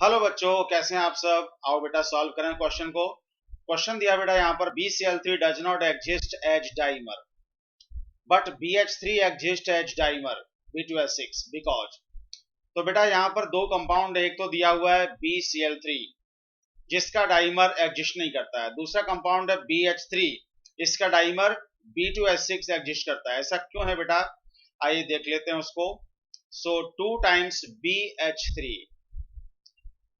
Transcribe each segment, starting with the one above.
Hello बच्चों, कैसे हैं आप सब। आओ बेटा सॉल्व करें क्वेश्चन को। क्वेश्चन दिया बेटा यहाँ पर BCl3 does not exist as dimer but BH3 exist as dimer B2H6 because. तो बेटा यहाँ पर दो कंपाउंड, एक तो दिया हुआ है BCl3 जिसका डाइमर एग्जिस्ट नहीं करता है, दूसरा कंपाउंड है BH3 इसका डाइमर B2H6 एग्जिस्ट करता है। ऐसा क्यों है बेटा, आइए देख लेते हैं उसको। सो 2 times BH3,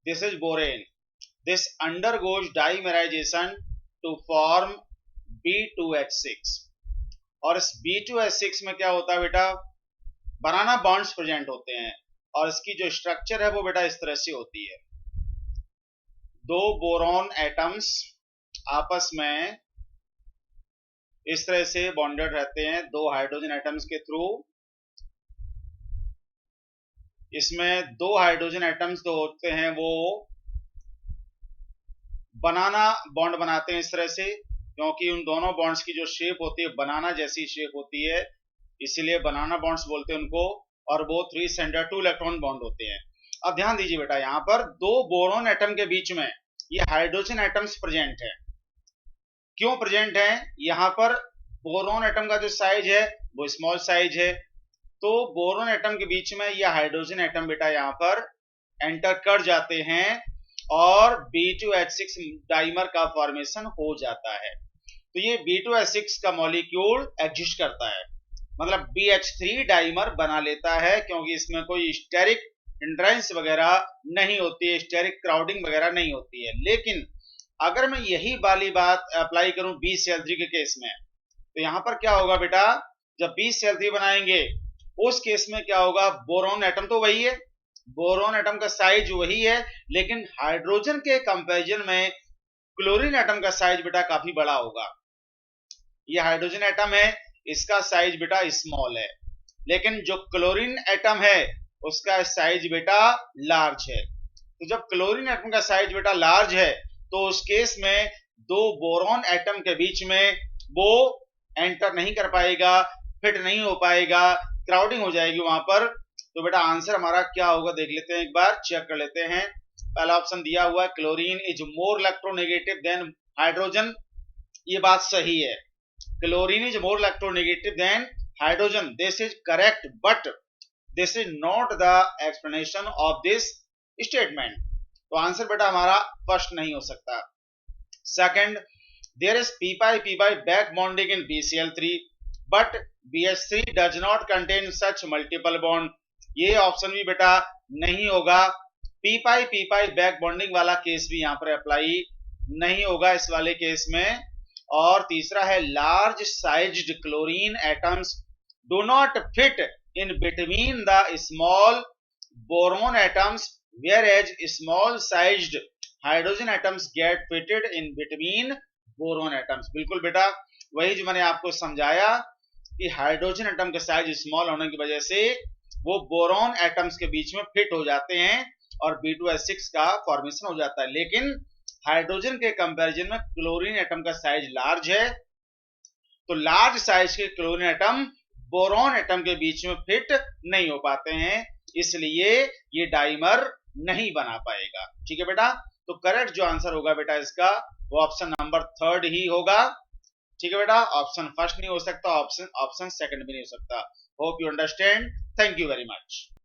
this is borane. This undergoes dimerization to form B2H6 और इस B2H6 में क्या होता है बेटा, बनाना बॉन्ड्स प्रेजेंट होते हैं और इसकी जो स्ट्रक्चर है वो बेटा इस तरह से होती है। दो बोरॉन एटम्स आपस में इस तरह से बॉन्डेड रहते हैं दो हाइड्रोजन एटम्स के थ्रू। इसमें दो हाइड्रोजन एटम्स जो होते हैं वो बनाना बॉन्ड बनाते हैं इस तरह से, क्योंकि उन दोनों बॉन्ड्स की जो शेप होती है बनाना जैसी शेप होती है, इसीलिए बनाना बॉन्ड्स बोलते हैं उनको। और वो 3 सेंटर 2 इलेक्ट्रॉन बॉन्ड होते हैं। अब ध्यान दीजिए बेटा, यहाँ पर दो बोरॉन एटम के बीच में ये हाइड्रोजन एटम्स प्रेजेंट है। क्यों प्रेजेंट है, यहाँ पर बोरॉन एटम का जो साइज है वो स्मॉल साइज है, तो बोरॉन एटम के बीच में ये हाइड्रोजन एटम बेटा यहाँ पर एंटर कर जाते हैं और B2H6 डाइमर का फॉर्मेशन हो जाता है। तो ये B2H6 का मॉलिक्यूल एग्जिस्ट करता है, मतलब BH3 डाइमर बना लेता है, क्योंकि इसमें कोई स्टेरिक हिंड्रेंस वगैरह नहीं होती है, स्टेरिक क्राउडिंग वगैरह नहीं होती है। लेकिन अगर मैं यही वाली बात अप्लाई करूं BCl3 के केस में, तो यहां पर क्या होगा बेटा, जब BCl3 बनाएंगे उस केस में क्या होगा, बोरॉन एटम तो वही है, बोरॉन एटम का साइज वही है, लेकिन हाइड्रोजन के कंपैरिजन में क्लोरीन एटम का साइज बेटा काफी बड़ा होगा। ये हाइड्रोजन एटम है, इसका साइज बेटा स्मॉल है, लेकिन जो क्लोरीन एटम है उसका साइज बेटा लार्ज है। तो जब क्लोरीन एटम का साइज बेटा लार्ज है तो उस केस में दो बोरॉन एटम के बीच में वो एंटर नहीं कर पाएगा, फिट नहीं हो पाएगा, क्राउडिंग हो जाएगी वहां पर। तो बेटा आंसर हमारा क्या होगा देख लेते हैं, एक बार चेक कर लेते हैं। पहला ऑप्शन दिया हुआ है chlorine is more electronegative than hydrogen, ये बात सही है। Chlorine is more electronegative than hydrogen, this is correct, but this is not the explanation of this statement. तो आंसर बेटा हमारा फर्स्ट नहीं हो सकता। Second, there is p pi back bonding in BCl3 but BH3 does not contain such multiple bond, ये option भी बेटा नहीं होगा। p pi बैक बॉन्डिंग वाला केस भी यहाँ पर अप्लाई नहीं होगा इस वाले केस में। और तीसरा है large sized chlorine atoms do not fit in between the small boron atoms whereas small sized hydrogen atoms get fitted in between boron atoms। बिल्कुल बेटा वही जो मैंने आपको समझाया कि हाइड्रोजन एटम का साइज स्मॉल होने की वजह से वो बोरॉन एटम्स के बीच में फिट हो जाते हैं और B2H6 का फॉर्मेशन हो जाता है। लेकिन हाइड्रोजन के कंपैरिजन में क्लोरीन एटम का साइज लार्ज है, तो लार्ज साइज के क्लोरीन एटम बोरॉन एटम के बीच में फिट नहीं हो पाते हैं, इसलिए ये डाइमर नहीं बना पाएगा। ठीक है बेटा, तो करेक्ट जो आंसर होगा बेटा इसका वो ऑप्शन नंबर 3 ही होगा। ठीक है बेटा, ऑप्शन फर्स्ट नहीं हो सकता, ऑप्शन सेकंड भी नहीं हो सकता। Hope you understand, thank you very much.